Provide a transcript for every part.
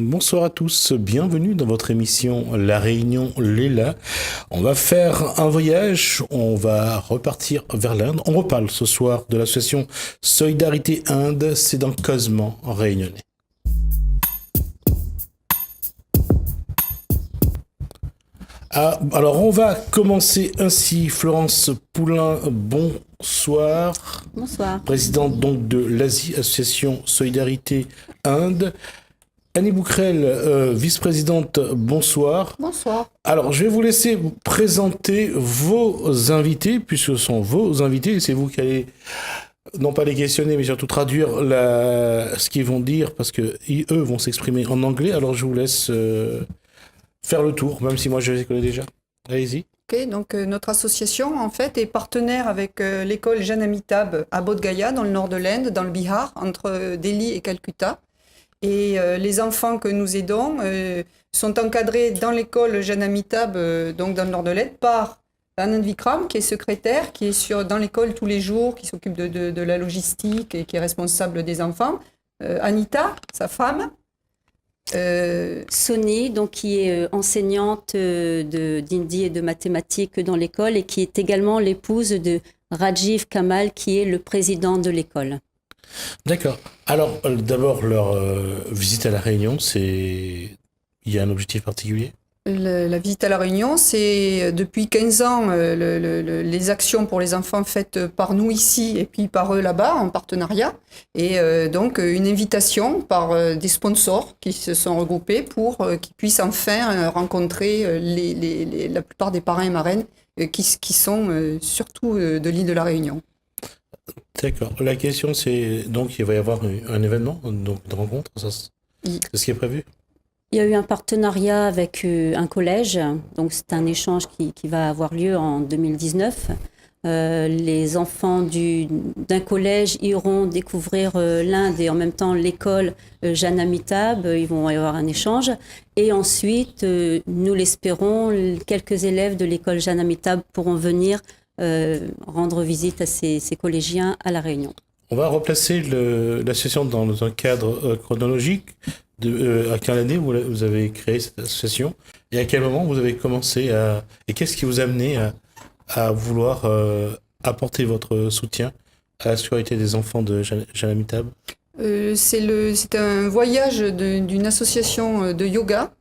Bonsoir à tous, bienvenue dans votre émission La Réunion Léla. On va faire un voyage, on va repartir vers l'Inde. On reparle ce soir de l'association Solidarité Inde, c'est dans Cosman, en Réunionnais. Ah, alors on va commencer ainsi. Florence Poulain, bonsoir. Bonsoir. Présidente donc de l'ASI, Association Solidarité Inde. Annie Bouquerel, vice-présidente, bonsoir. Bonsoir. Alors, je vais vous laisser vous présenter vos invités, puisque ce sont vos invités, et c'est vous qui allez, non pas les questionner, mais surtout traduire ce qu'ils vont dire, parce que eux vont s'exprimer en anglais. Alors, je vous laisse faire le tour, même si moi je les connais déjà. Allez-y. Ok, donc notre association, en fait, est partenaire avec l'école Jeanne Amitabh à Bodh Gaya, dans le nord de l'Inde, dans le Bihar, entre Delhi et Calcutta. Et les enfants que nous aidons sont encadrés dans l'école Jeanne Amitabh, donc dans le nord de l'Inde, par Anand Vikram, qui est secrétaire, qui est dans l'école tous les jours, qui s'occupe de la logistique et qui est responsable des enfants. Anita, sa femme. Sony, donc, qui est enseignante d'hindi et de mathématiques dans l'école et qui est également l'épouse de Rajiv Kamal, qui est le président de l'école. D'accord. Alors, d'abord, leur visite à La Réunion, il y a un objectif particulier? La visite à La Réunion, c'est depuis 15 ans les actions pour les enfants faites par nous ici et puis par eux là-bas en partenariat. Et donc une invitation par des sponsors qui se sont regroupés pour qu'ils puissent enfin rencontrer la plupart des parrains et marraines qui sont surtout de l'île de La Réunion. D'accord. La question, c'est donc il va y avoir un événement, donc de rencontre, c'est ce qui est prévu? Il y a eu un partenariat avec un collège, donc c'est un échange qui va avoir lieu en 2019. Les enfants d'un collège iront découvrir l'Inde et en même temps l'école Jeanne Amitabh, ils vont y avoir un échange. Et ensuite, nous l'espérons, quelques élèves de l'école Jeanne Amitabh pourront venir rendre visite à ces collégiens à La Réunion. On va replacer l'association dans un cadre chronologique. À quelle année vous avez créé cette association et à quel moment vous avez commencé et qu'est-ce qui vous a amené à vouloir apporter votre soutien à la sécurité des enfants de Jeanne Amitabh? C'est un voyage d'une association de yoga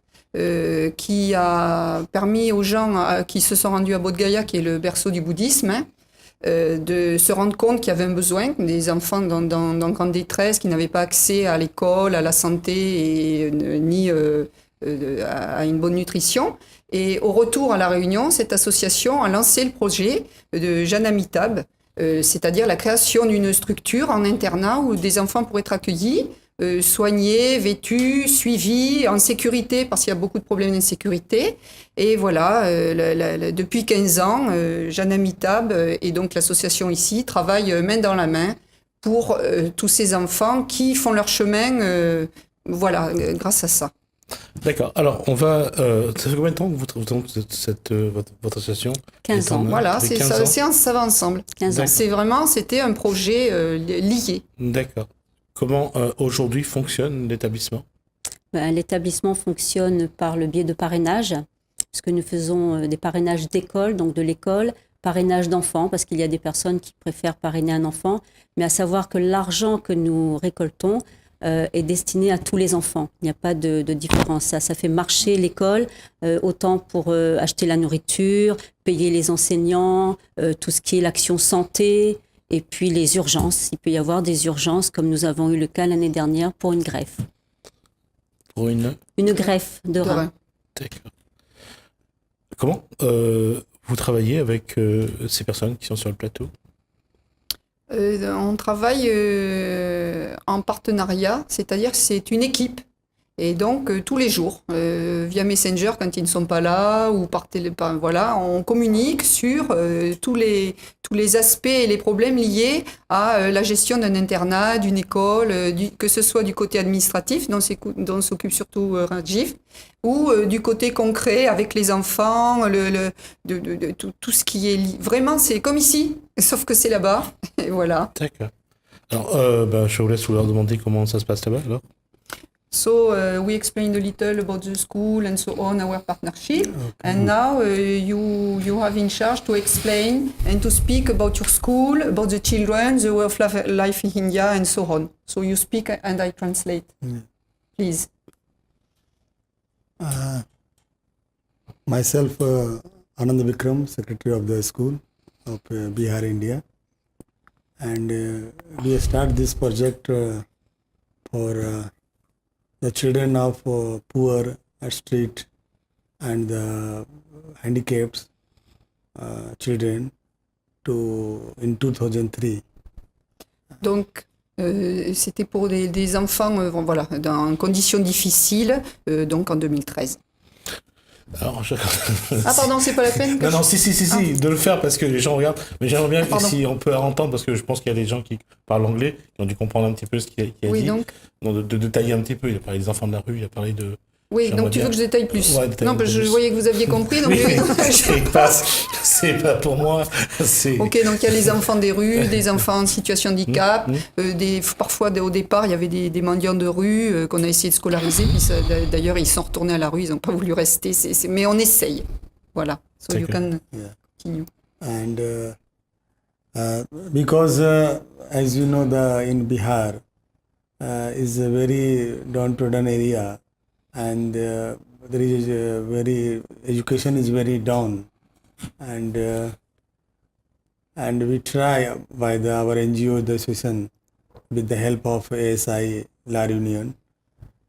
qui a permis aux gens qui se sont rendus à Bodh Gaya, qui est le berceau du bouddhisme, de se rendre compte qu'il y avait un besoin, des enfants dans grande détresse, qui n'avaient pas accès à l'école, à la santé, ni à une bonne nutrition. Et au retour à La Réunion, cette association a lancé le projet de Jeanne Amitabh, c'est-à-dire la création d'une structure en internat où des enfants pourraient être accueillis, soignés, vêtus, suivis, en sécurité, parce qu'il y a beaucoup de problèmes d'insécurité. Et voilà, depuis 15 ans, Jeanne Amitabh et donc l'association ici travaillent main dans la main pour tous ces enfants qui font leur chemin, grâce à ça. D'accord. Alors, on va... ça fait combien de temps que votre association? 15 ans. Voilà, ça va ensemble. 15 ans. C'était un projet lié. D'accord. Comment aujourd'hui fonctionne l'établissement? L'établissement fonctionne par le biais de parrainage, puisque nous faisons des parrainages d'école, donc de l'école, parrainage d'enfants, parce qu'il y a des personnes qui préfèrent parrainer un enfant, mais à savoir que l'argent que nous récoltons est destiné à tous les enfants. Il n'y a pas de différence. Ça fait marcher l'école, autant pour acheter la nourriture, payer les enseignants, tout ce qui est l'action santé, et puis les urgences. Il peut y avoir des urgences, comme nous avons eu le cas l'année dernière pour une greffe. Pour une greffe de rein. D'accord. Comment vous travaillez avec ces personnes qui sont sur le plateau? On travaille en partenariat, c'est-à-dire que c'est une équipe. Et donc, tous les jours, via Messenger, quand ils ne sont pas là, ou par téléphone, voilà, on communique sur tous les aspects et les problèmes liés à la gestion d'un internat, d'une école, que ce soit du côté administratif, dont s'occupe surtout Rajiv, ou du côté concret avec les enfants, tout ce qui est... Vraiment, c'est comme ici, sauf que c'est là-bas, et voilà. D'accord. Alors, je vous laisse vous leur demander comment ça se passe là-bas, alors. So we explained a little about the school and so on, our partnership. Okay. And now you have in charge to explain and to speak about your school, about the children, the way of life in India, and so on. So you speak and I translate. Please. Myself, Anand Vikram, Secretary of the School of Bihar, India. And we start this project for the children of poor, street, and the handicapped children in 2003. Donc, c'était pour des enfants voilà, dans conditions difficiles, donc en 2013. Alors, Ah pardon, c'est pas la peine que non, si, de le faire parce que les gens regardent. Mais j'aimerais bien Pardon. si on peut entendre, parce que je pense qu'il y a des gens qui parlent anglais, qui ont dû comprendre un petit peu ce qu'il a Oui, dit. donc. Donc, de détailler un petit peu. Il a parlé des enfants de la rue, il a parlé de... Oui, J'aimerais donc tu bien. veux que je détaille plus. Ouais, détaille Non, un parce peu que je plus. voyais que vous aviez compris. Donc Oui, je- c'est pas pour moi. C'est... Ok, donc il y a les enfants des rues, des enfants en situation de handicap. Parfois, au départ, il y avait des mendiants de rue qu'on a essayé de scolariser. Puis d'ailleurs, ils sont retournés à la rue, ils n'ont pas voulu rester. Mais on essaye. Voilà. So you can continue. And because, as you know, in Bihar is a very downtrodden area, and there is education is very down, and we try by our NGO, the association, with the help of ASI, LAR Union,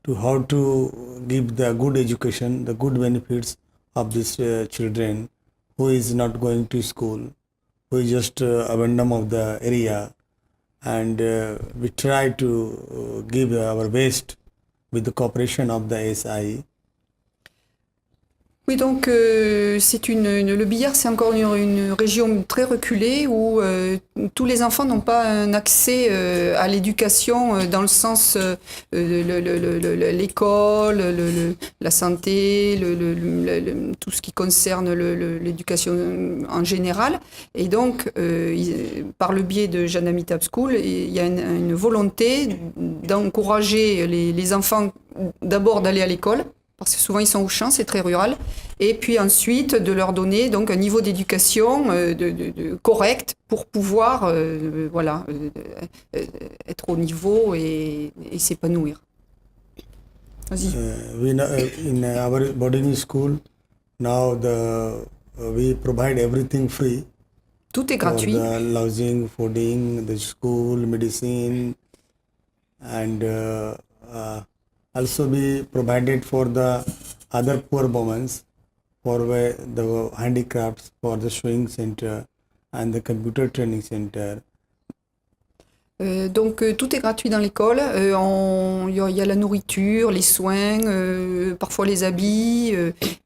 to how to give the good education, the good benefits of these children who is not going to school, who is just abandoned of the area, and we try to give our best with the cooperation of the ASI. Oui, donc le Bihar, c'est encore une région très reculée où tous les enfants n'ont pas un accès à l'éducation dans le sens l'école, la santé, tout ce qui concerne l'éducation en général. Et donc, par le biais de Janamitab School, il y a une volonté d'encourager les enfants d'abord d'aller à l'école, parce que souvent ils sont au champ, c'est très rural, et puis ensuite de leur donner donc un niveau d'éducation correct pour pouvoir être au niveau et s'épanouir. Vas-y. In our boarding school, now we provide everything free. Tout est gratuit. For the housing, fooding, the school, medicine, and also be provided for the other poor women, for the handicrafts, for the sewing center and the computer training center. Donc tout est gratuit dans l'école. Il y a la nourriture, les soins, parfois les habits,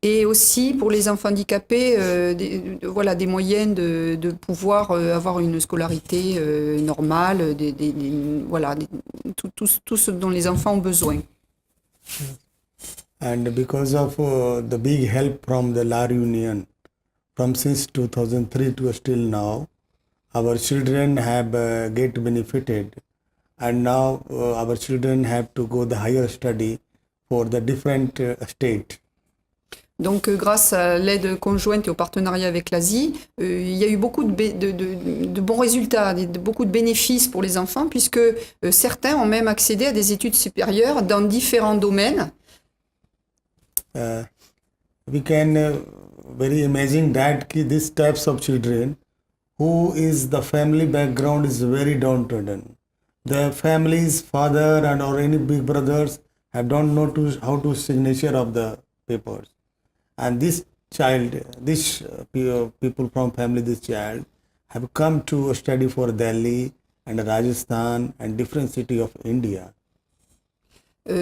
et aussi pour les enfants handicapés, des moyens de pouvoir avoir une scolarité normale, tout ce dont les enfants ont besoin. And because of the big help from the LAR Union, from since 2003 to still now, our children have get benefited, and now our children have to go the higher study for the different state. Donc, grâce à l'aide conjointe et au partenariat avec l'Asie, il y a eu beaucoup de bons résultats, beaucoup de bénéfices pour les enfants, puisque certains ont même accédé à des études supérieures dans différents domaines. We can very imagine that these types of children, who is the family background is very downtrodden. The family's father and or any big brothers don't know how to signature of the papers. And this child, people from family, this child, have come to study for Delhi and Rajasthan and different city of India.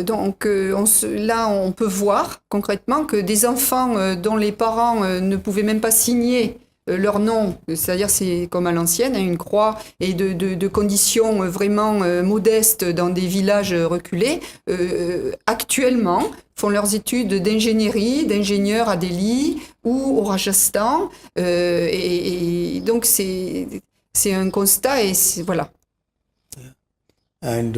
Donc là, on peut voir concrètement que des enfants dont les parents ne pouvaient même pas signer leur nom, c'est-à-dire c'est comme à l'ancienne, une croix, et de conditions vraiment modestes dans des villages reculés, actuellement font leurs études d'ingénierie, d'ingénieur à Delhi ou au Rajasthan, et donc c'est un constat et voilà. and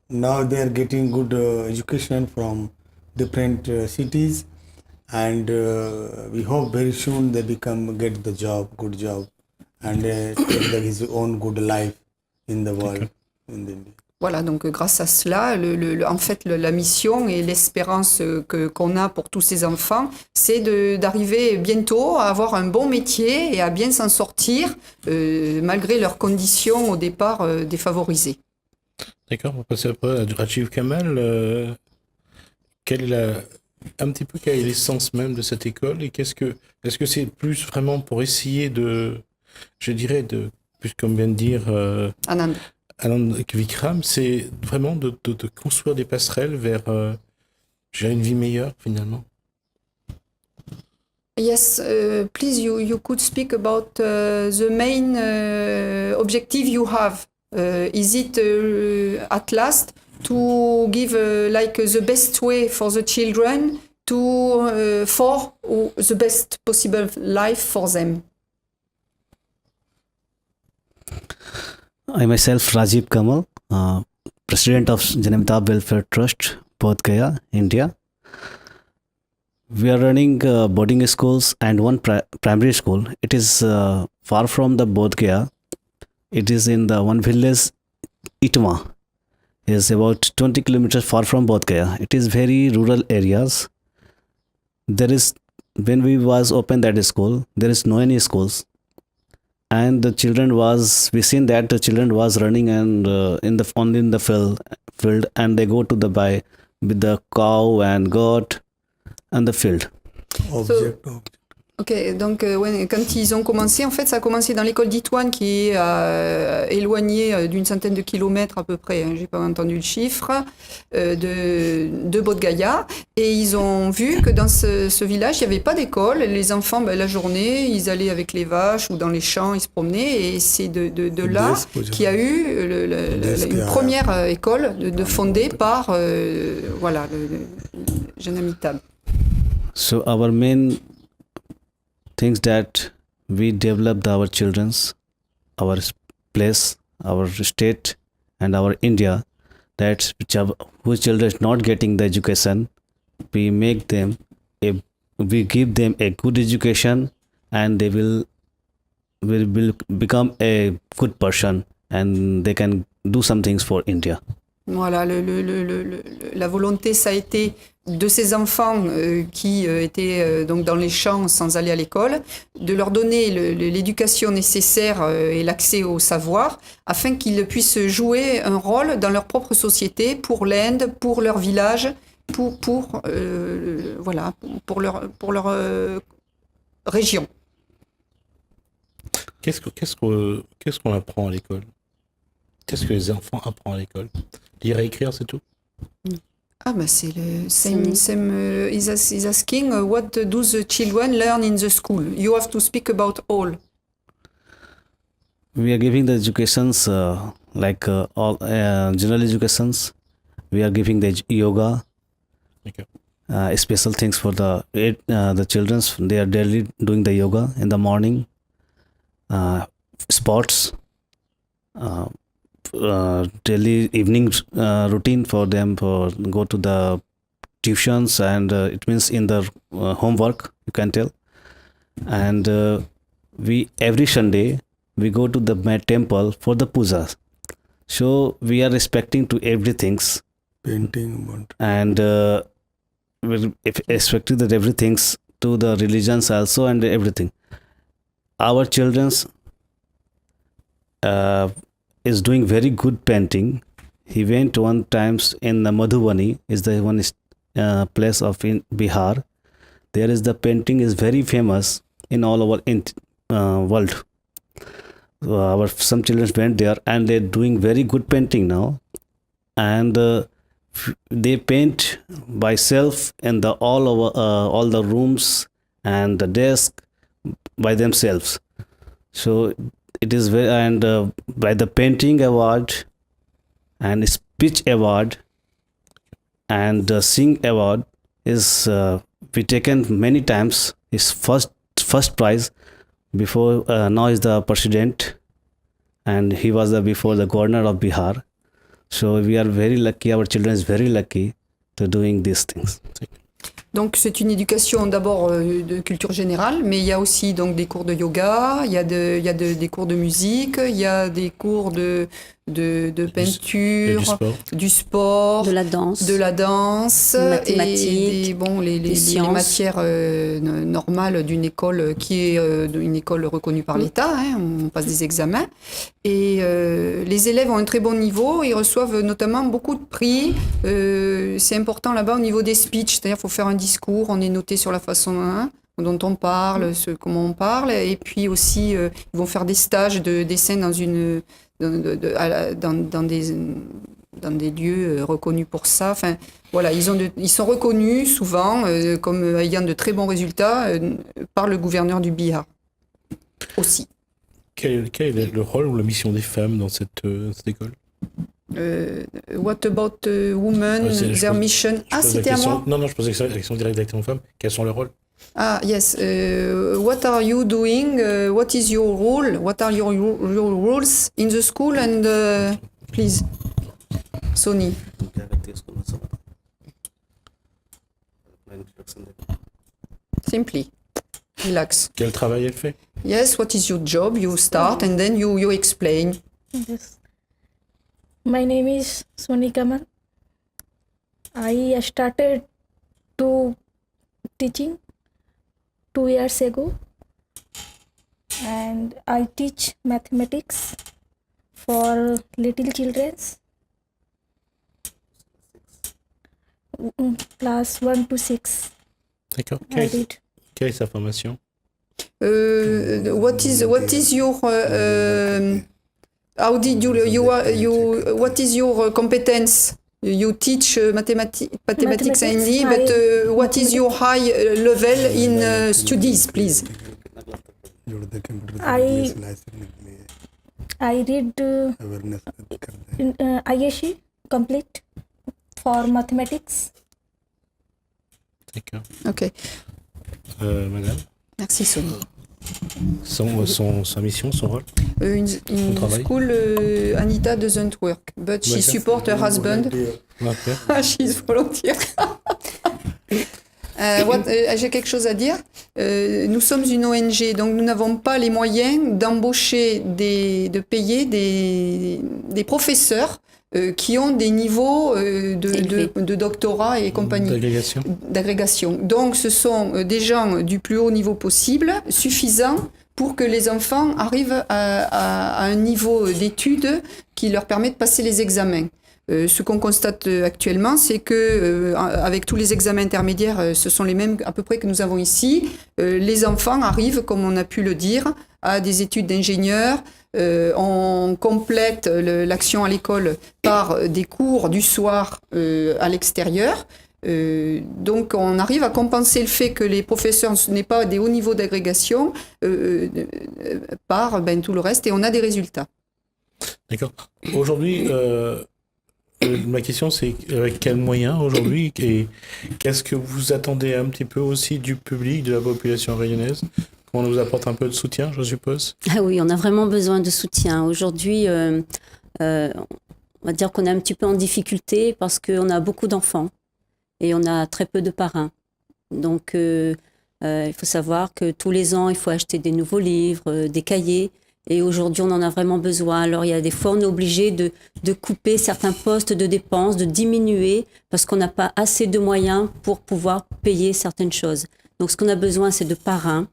now they are getting good education from different cities, and we hope very soon they get the good job, and take his own good life in the world, in the India. Voilà, donc grâce à cela, en fait, la mission et l'espérance qu'on a pour tous ces enfants, c'est d'arriver bientôt à avoir un bon métier et à bien s'en sortir, malgré leurs conditions au départ défavorisées. D'accord, on va passer après à Rajiv Kamal. Un petit peu quelle est l'essence même de cette école et est-ce que c'est plus vraiment pour essayer plus comme vient de dire Anand. Anand Vikram, c'est vraiment de construire des passerelles vers une vie meilleure finalement. Yes, please, you could speak about the main objective you have. Is it at last to give like the best way for the children for the best possible life for them? I myself, Rajiv Kamal, President of Janamitab Welfare Trust, Bodh Gaya, India. We are running boarding schools and one primary school. It is far from the Bodh Gaya. It is in the one village, Itma. It is about 20 kilometers far from Bodh Gaya. It is very rural areas. When we was open that school, there is no any schools. And we seen that the children was running and in the field, and they go to the buy with the cow and goat and the field. Object. Ok, donc quand ils ont commencé, en fait, ça a commencé dans l'école d'Itouane qui est éloignée d'une centaine de kilomètres à peu près, hein, j'ai pas entendu le chiffre, de Bodh Gaya. Et ils ont vu que dans ce village, il n'y avait pas d'école. Les enfants, la journée, ils allaient avec les vaches ou dans les champs, ils se promenaient. Et c'est de là qu'il y a eu une première école fondée par Janamitab. So our main things that we developed our children's, our place, our state, and our India, whose children is not getting the education, we give them a good education, and they will become a good person, and they can do some things for India. Voilà, la volonté, ça a été de ces enfants qui étaient donc dans les champs sans aller à l'école, de leur donner l'éducation nécessaire et l'accès au savoir, afin qu'ils puissent jouer un rôle dans leur propre société, pour l'Inde, pour leur village, pour leur région. Qu'est-ce qu'on apprend à l'école? Qu'est-ce que les enfants apprennent à l'école? Lire et écrire, c'est tout? C'est le same. Is asking what do the children learn in the school? You have to speak about all. We are giving the educations like all general educations. We are giving the yoga, Okay. special things for the children. They are daily doing the yoga in the morning. Sports. Daily evening routine for them, for go to the tuitions, and it means in the homework, you can tell. And we every Sunday we go to the temple for the puja, so we are respecting to everything's Painting. and we're expecting that everything's to the religions also, and everything. Our children's is doing very good painting. He went one times in the Madhubani, is the one place of in Bihar. There is the painting is very famous in all over world. Some children went there and they're doing very good painting now, and they paint by self in the all over all the rooms and the desk by themselves. So it is very, and by the painting award and speech award and sing award is we taken many times. His first prize before now is the president, and he was before the governor of Bihar. So we are very lucky, our children is very lucky to doing these things. Donc c'est une éducation d'abord de culture générale, mais il y a aussi donc des cours de yoga, il y a des cours de musique, il y a des cours de peinture, du sport, de la danse, mathématiques, et les matières normales d'une école qui est une école reconnue par l'État. Hein, on passe des examens et les élèves ont un très bon niveau. Ils reçoivent notamment beaucoup de prix. C'est important là-bas au niveau des speeches, c'est-à-dire qu'il faut faire un discours, on est noté sur la façon dont on parle, comment on parle, et puis aussi ils vont faire des stages de dessin dans des lieux reconnus pour ça. Enfin, voilà, ils sont reconnus souvent comme ayant de très bons résultats par le gouverneur du Bihar aussi. Quel est le rôle ou la mission des femmes dans cette école? What about women, their mission? C'était à moi? Non, je posais la question directement aux femmes. Quels sont leurs rôles? Yes. What are you doing? What is your role? What are your roles in the school? And please, Sony. Simply, relax. Quel travail elle fait? Yes. What is your job? You start and then you explain. Yes. My name is Soni Kamal. I started to teaching 2 years ago, and I teach mathematics for little children, class 1 to 6. D'accord. I did. Quelle est sa formation? What is your how did you what is your competence? You teach mathematics only, but what is your high level in studies, please? I read ISC complete for mathematics. D'accord. Ok. Madame? Merci Sony. Sa mission, son rôle? In travail? school, Anita doesn't work, but she supports her husband. Okay. She's volunteer. J'ai quelque chose à dire. Nous sommes une ONG, donc nous n'avons pas les moyens d'embaucher, de payer des professeurs qui ont des niveaux de doctorat et compagnie. D'agrégation. Donc ce sont des gens du plus haut niveau possible, suffisants pour que les enfants arrivent à un niveau d'études qui leur permet de passer les examens. Ce qu'on constate actuellement, c'est que avec tous les examens intermédiaires, ce sont les mêmes à peu près que nous avons ici. Les enfants arrivent, comme on a pu le dire, à des études d'ingénieur. On complète l'action à l'école par des cours du soir à l'extérieur. Donc on arrive à compenser le fait que les professeurs n'aient pas des hauts niveaux d'agrégation par tout le reste, et on a des résultats. D'accord. Aujourd'hui, ma question c'est avec quels moyens aujourd'hui, et qu'est-ce que vous attendez un petit peu aussi du public, de la population réunionnaise? On nous apporte un peu de soutien, je suppose? Ah oui, on a vraiment besoin de soutien. Aujourd'hui, on va dire qu'on est un petit peu en difficulté parce qu'on a beaucoup d'enfants et on a très peu de parrains. Donc, il faut savoir que tous les ans, il faut acheter des nouveaux livres, des cahiers. Et aujourd'hui, on en a vraiment besoin. Alors, il y a des fois, on est obligé de couper certains postes de dépenses, de diminuer parce qu'on n'a pas assez de moyens pour pouvoir payer certaines choses. Donc, ce qu'on a besoin, c'est de parrains.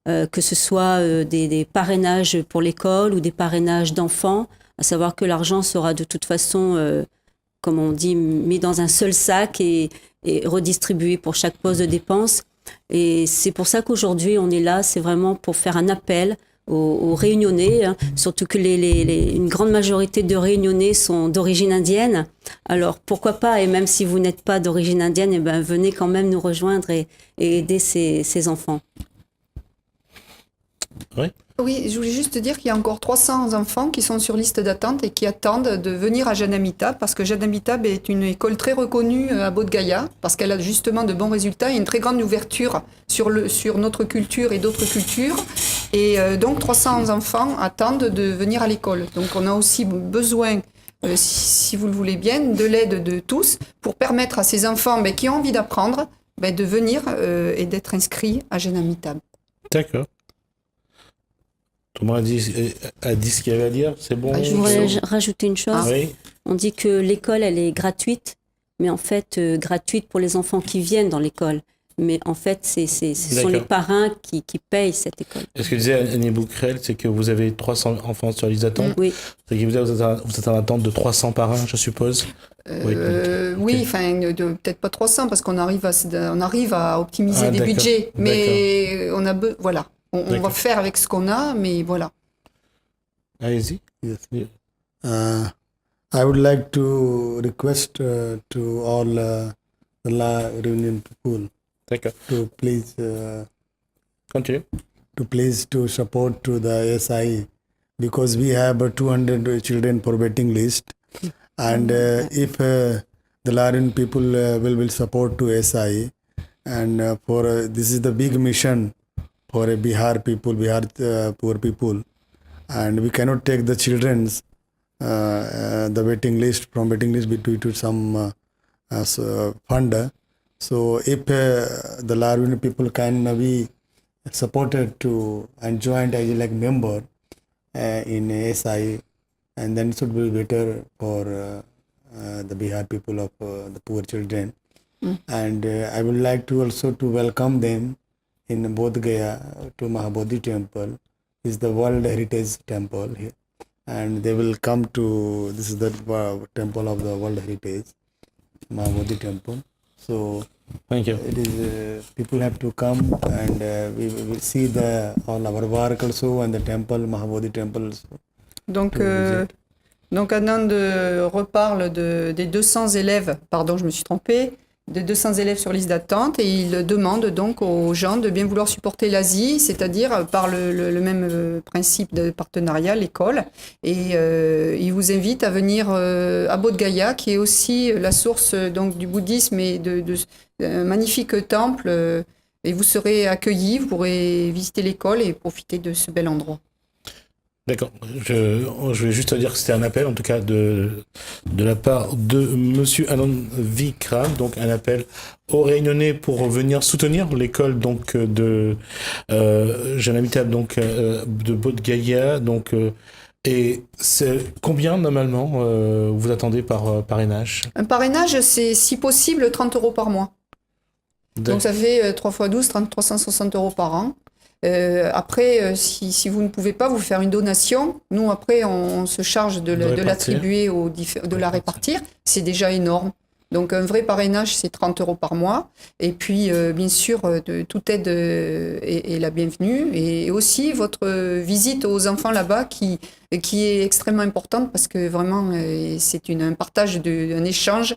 Que ce soit des parrainages pour l'école ou des parrainages d'enfants, à savoir que l'argent sera de toute façon, comme on dit, mis dans un seul sac et redistribué pour chaque poste de dépense. Et c'est pour ça qu'aujourd'hui, on est là, c'est vraiment pour faire un appel aux Réunionnais, hein, surtout que une grande majorité de Réunionnais sont d'origine indienne. Alors pourquoi pas, et même si vous n'êtes pas d'origine indienne, eh ben, venez quand même nous rejoindre et aider ces enfants. Oui. Oui, je voulais juste te dire qu'il y a encore 300 enfants qui sont sur liste d'attente et qui attendent de venir à Janamitab, parce que Janamitab est une école très reconnue à Bodh Gaya, parce qu'elle a justement de bons résultats et une très grande ouverture sur notre culture et d'autres cultures. Et donc 300 enfants attendent de venir à l'école. Donc on a aussi besoin si vous le voulez bien, de l'aide de tous pour permettre à ces enfants qui ont envie d'apprendre de venir et d'être inscrits à Jeunes Amitables. D'accord. Tout le monde a dit ce qu'il y avait à dire, c'est bon. Je voudrais rajouter une chose. Oui. On dit que l'école, elle est gratuite, mais en fait, gratuite pour les enfants qui viennent dans l'école. Mais en fait, ce sont les parrains qui payent cette école. Et ce que disait Annie Bouquerel, c'est que vous avez 300 enfants sur liste d'attente. Oui. C'est que vous êtes en attente de 300 parrains, je suppose. Oui, enfin, peut-être pas 300 parce qu'on arrive à optimiser des d'accord, budgets. Mais voilà, on va faire avec ce qu'on a, mais voilà. Allez-y. Yes. I would like to request to all the La Réunion people D'accord. to please Continue. to support to the SI because we have 200 children for waiting list, and if the Larian people will support to SI, and for this is the big mission for Bihar poor people, and we cannot take the children's the waiting list to some fund. So if the Larian people can be supported to and joined as like member in SI, and then it should be better for the Bihar people of the poor children. And I would like to also to welcome them in Bodh Gaya to Mahabodhi temple. Is the World Heritage Temple here, and they will come to this is the temple of the World Heritage, Mahabodhi temple. So Thank you. it is people have to come, and we will see all our work also, and the temple Mahabodhi temple also. Donc Anand reparle des 200 élèves, pardon, je me suis trompée, de 200 élèves sur liste d'attente, et il demande donc aux gens de bien vouloir supporter l'Asie, c'est-à-dire par le même principe de partenariat, l'école, et il vous invite à venir à Bodh Gaya, qui est aussi la source donc du bouddhisme et d'un magnifique temple, et vous serez accueillis, vous pourrez visiter l'école et profiter de ce bel endroit. D'accord. Je vais juste te dire que c'était un appel, en tout cas de la part de Monsieur Anand Vikram, donc un appel aux Réunionnais pour venir soutenir l'école donc de Jeunes Amitables, donc de Bodh Gaya, donc et c'est combien normalement vous attendez par parrainage? Un parrainage, c'est si possible 30 € par mois. Donc ça fait 3 x 12, 360 € par an. Après, si vous ne pouvez pas vous faire une donation, nous après on se charge de l'attribuer, de la répartir. C'est déjà énorme. Donc un vrai parrainage, c'est 30 € par mois. Et puis bien sûr, toute aide est la bienvenue. Et aussi votre visite aux enfants là-bas qui est extrêmement importante parce que vraiment c'est un partage, un échange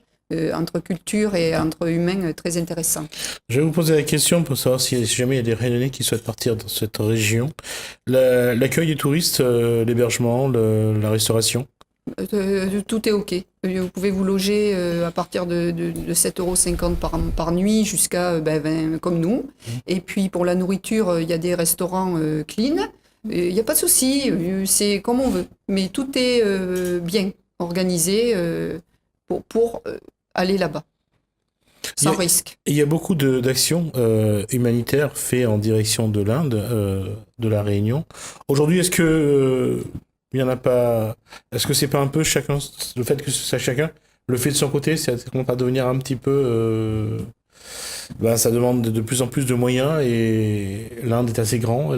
entre cultures et entre humains très intéressant. Je vais vous poser la question pour savoir si jamais il y a des Réunionnais qui souhaitent partir dans cette région. L'accueil des touristes, l'hébergement, la restauration. Tout est OK. Vous pouvez vous loger à partir de 7,50 € par nuit jusqu'à 20 comme nous. Et puis pour la nourriture, il y a des restaurants clean. Il n'y a pas de souci, c'est comme on veut. Mais tout est bien organisé pour aller là-bas, sans risque. Il y a beaucoup d'actions humanitaires faites en direction de l'Inde, de la Réunion. Aujourd'hui, est-ce que il y en a pas? Est-ce que c'est pas un peu chacun, le fait que ça chacun le fait de son côté, ça commence à devenir un petit peu, ça demande de plus en plus de moyens et l'Inde est assez grand.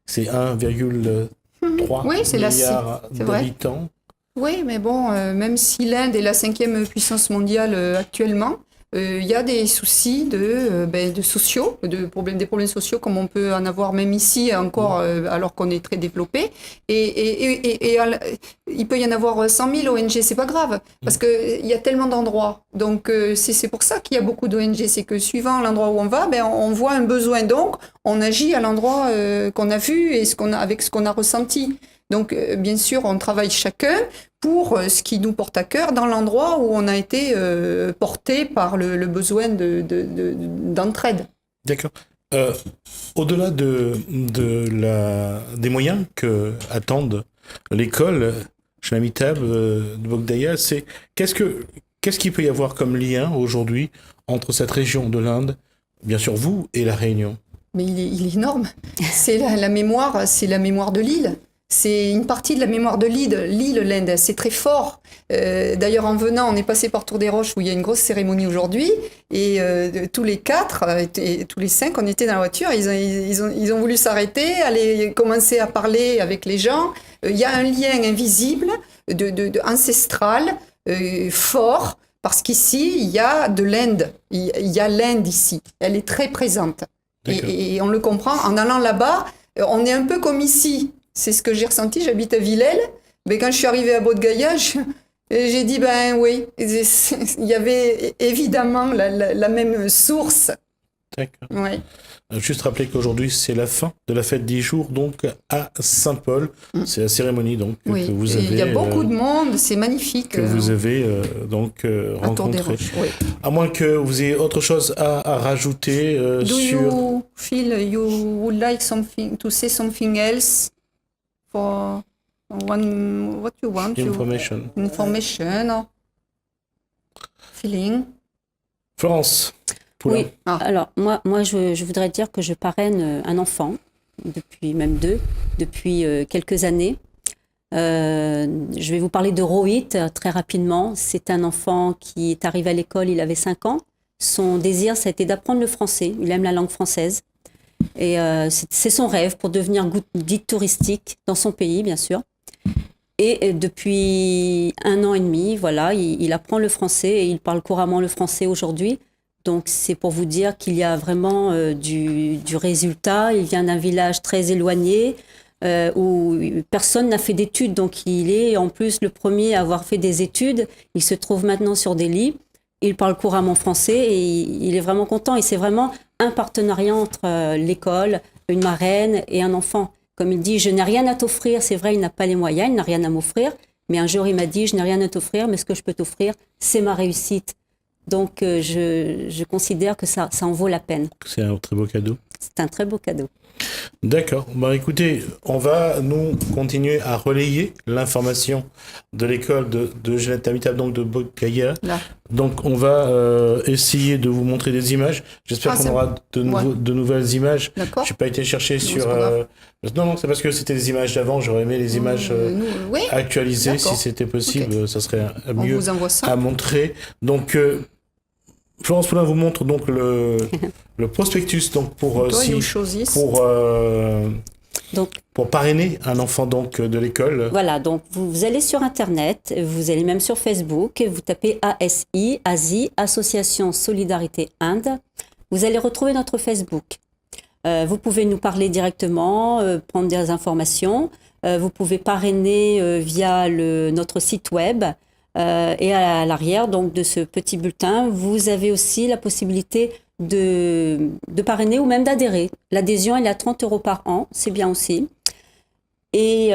C'est 1,3 milliard d'habitants. Oui, mais bon, même si l'Inde est la 5e puissance mondiale actuellement, il y a des soucis de sociaux, des problèmes sociaux comme on peut en avoir même ici encore alors qu'on est très développé. Et il peut y en avoir 100 000 ONG, c'est pas grave, parce qu'il y a tellement d'endroits. Donc c'est pour ça qu'il y a beaucoup d'ONG, c'est que suivant l'endroit où on va, on voit un besoin, donc on agit à l'endroit qu'on a vu et avec ce qu'on a ressenti. Donc, bien sûr, on travaille chacun pour ce qui nous porte à cœur dans l'endroit où on a été porté par le besoin d'entraide. D'accord. Au-delà des moyens que attendent l'école, Amitab de Bodh-Gaya, c'est qu'est-ce qu'il peut y avoir comme lien aujourd'hui entre cette région de l'Inde, bien sûr vous, et la Réunion? Mais il est énorme. C'est la mémoire, c'est la mémoire de l'île. C'est une partie de la mémoire de l'île, l'Inde. C'est très fort. D'ailleurs, en venant, on est passé par Tour des Roches où il y a une grosse cérémonie aujourd'hui. Et tous les 4, et tous les 5, on était dans la voiture. Ils ont voulu s'arrêter, aller commencer à parler avec les gens. Il y a un lien invisible, ancestral, fort. Parce qu'ici, il y a de l'Inde. Il y a l'Inde ici. Elle est très présente. Et on le comprend. En allant là-bas, on est un peu comme ici. C'est ce que j'ai ressenti. J'habite à Villèle. Mais quand je suis arrivée à Bodh-Gaya, j'ai dit, ben oui, il y avait évidemment la même source. D'accord. Ouais. Juste rappeler qu'aujourd'hui, c'est la fin de la fête 10 jours, donc à Saint-Paul. C'est la cérémonie donc, Oui. que vous Et avez... il y a beaucoup de monde, c'est magnifique. Que vous avez donc à Tour des rencontré. Roches, oui. À moins que vous ayez autre chose à rajouter Do sur... you feel you would like to say something else for what you want? Information. Information or feeling? Florence Poulain. Oui, alors moi je voudrais dire que je parraine un enfant, même 2, depuis quelques années. Je vais vous parler de Rohit très rapidement. C'est un enfant qui est arrivé à l'école, il avait 5 ans. Son désir, ça a été d'apprendre le français. Il aime la langue française. Et c'est son rêve pour devenir guide touristique dans son pays, bien sûr. Et depuis 1 an et demi, voilà, il apprend le français et il parle couramment le français aujourd'hui. Donc c'est pour vous dire qu'il y a vraiment du résultat. Il vient d'un village très éloigné où personne n'a fait d'études. Donc il est en plus le premier à avoir fait des études. Il se trouve maintenant sur des lits. Il parle couramment français et il est vraiment content. Et c'est vraiment un partenariat entre l'école, une marraine et un enfant. Comme il dit, je n'ai rien à t'offrir. C'est vrai, il n'a pas les moyens, il n'a rien à m'offrir. Mais un jour, il m'a dit, je n'ai rien à t'offrir, mais ce que je peux t'offrir, c'est ma réussite. Donc, je considère que ça en vaut la peine. C'est un très beau cadeau. C'est un très beau cadeau. D'accord. Bah, écoutez, on va, nous, continuer à relayer l'information de l'école de Jeanette Amitab, donc de Bodh-Gaya. Donc, on va essayer de vous montrer des images. J'espère qu'on aura de nouvelles images. D'accord. Je n'ai pas été chercher Non, sur... c'est pas grave. Non, c'est parce que c'était des images d'avant. J'aurais aimé les images Oui, actualisées. d'accord. Si c'était possible, Ok. ça serait on mieux vous envoie ça. à montrer. Donc, Florence Poulain vous montre donc le prospectus donc pour pour parrainer un enfant donc de l'école. Voilà, donc vous allez sur Internet, vous allez même sur Facebook, vous tapez ASI, Asie, Association Solidarité Inde. Vous allez retrouver notre Facebook. Vous pouvez nous parler directement, prendre des informations. Vous pouvez parrainer via notre site web. Et à l'arrière donc de ce petit bulletin, vous avez aussi la possibilité de parrainer ou même d'adhérer. L'adhésion, elle est à 30 € par an, c'est bien aussi. Et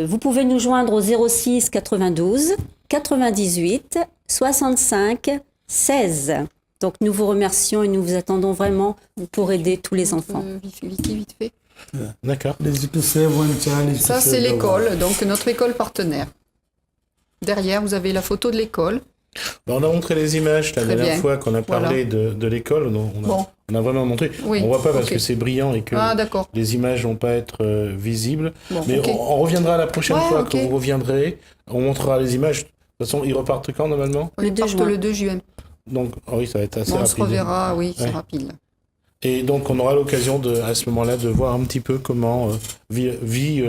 vous pouvez nous joindre au 06 92 98 65 16. Donc nous vous remercions et nous vous attendons vraiment pour aider tous les enfants. Vite fait. D'accord. Ça, c'est l'école, donc notre école partenaire. Derrière, vous avez la photo de l'école. On a montré les images la dernière fois qu'on a parlé de l'école. On a vraiment montré. Oui, on ne voit pas parce que c'est brillant et que les images ne vont pas être visibles. Mais on reviendra la prochaine fois que vous reviendrez. On montrera les images. De toute façon, ils repartent quand normalement? Ils partent le 2 juin. Donc, oui, ça va être assez rapide. On se reverra, oui, c'est rapide. Et donc, on aura l'occasion à ce moment-là de voir un petit peu comment vit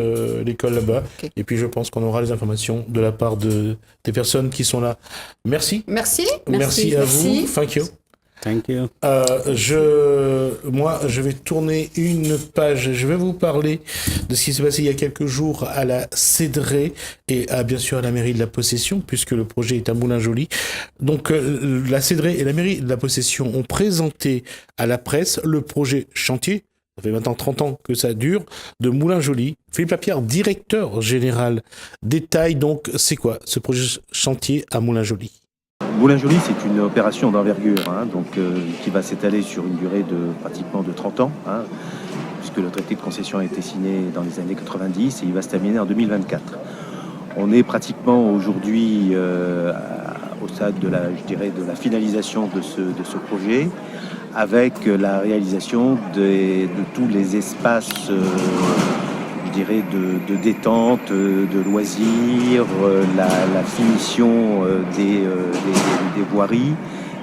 l'école là-bas. Okay. Et puis, je pense qu'on aura les informations de la part des personnes qui sont là. Merci. Merci à vous. Thank you. Thank you. Moi, je vais tourner une page. Je vais vous parler de ce qui s'est passé il y a quelques jours à la Cédrée et bien sûr à la mairie de la Possession, puisque le projet est à Moulins-Joly. Donc, la Cédrée et la mairie de la Possession ont présenté à la presse le projet chantier. Ça fait maintenant 30 ans que ça dure, de Moulins-Joly. Philippe Lapierre, directeur général, détaille donc c'est quoi ce projet chantier à Moulins-Joly. Moulins-Joly, c'est une opération d'envergure qui va s'étaler sur une durée de pratiquement de 30 ans, puisque le traité de concession a été signé dans les années 90 et il va se terminer en 2024. On est pratiquement aujourd'hui au stade de la finalisation de ce projet, avec la réalisation de tous les espaces de détente, de loisirs, la finition des voiries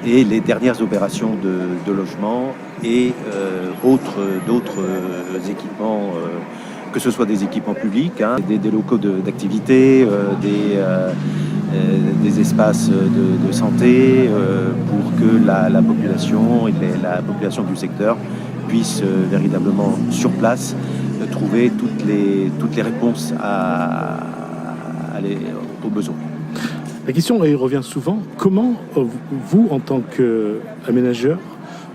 et les dernières opérations de logement et d'autres équipements, que ce soit des équipements publics, des locaux d'activité, des espaces de santé, pour que la population et la population du secteur puisse véritablement sur place trouver toutes les réponses aux besoins. La question elle revient souvent. Comment vous, en tant qu'aménageur,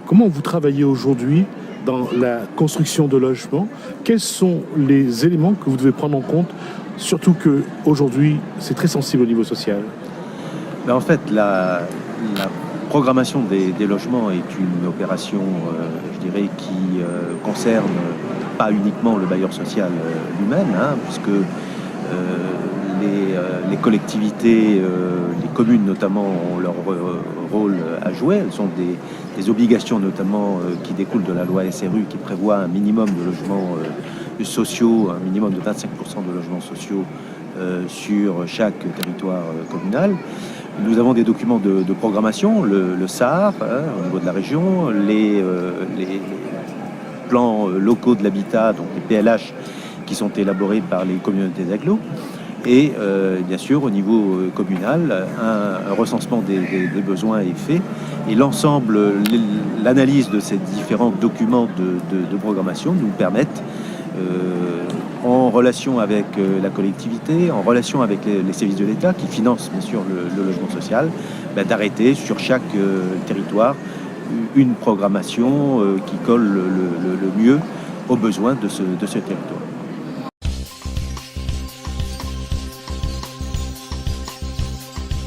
comment vous travaillez aujourd'hui dans la construction de logements? Quels sont les éléments que vous devez prendre en compte, surtout qu'aujourd'hui, c'est très sensible au niveau social? Ben en fait, la programmation des logements est une opération, qui concerne pas uniquement le bailleur social lui-même, puisque les collectivités, les communes notamment, ont leur rôle à jouer. Elles ont des obligations notamment qui découlent de la loi SRU, qui prévoit un minimum de logements sociaux, un minimum de 25% de logements sociaux sur chaque territoire communal. Nous avons des documents de programmation, le SAR au niveau de la région, les plans locaux de l'habitat, donc les PLH, qui sont élaborés par les communautés d'agglo, et bien sûr au niveau communal, un recensement des besoins est fait, et l'analyse de ces différents documents de programmation nous permettent, en relation avec la collectivité, en relation avec les services de l'État qui financent bien sûr le logement social, d'arrêter sur chaque territoire une programmation qui colle le mieux aux besoins de ce territoire.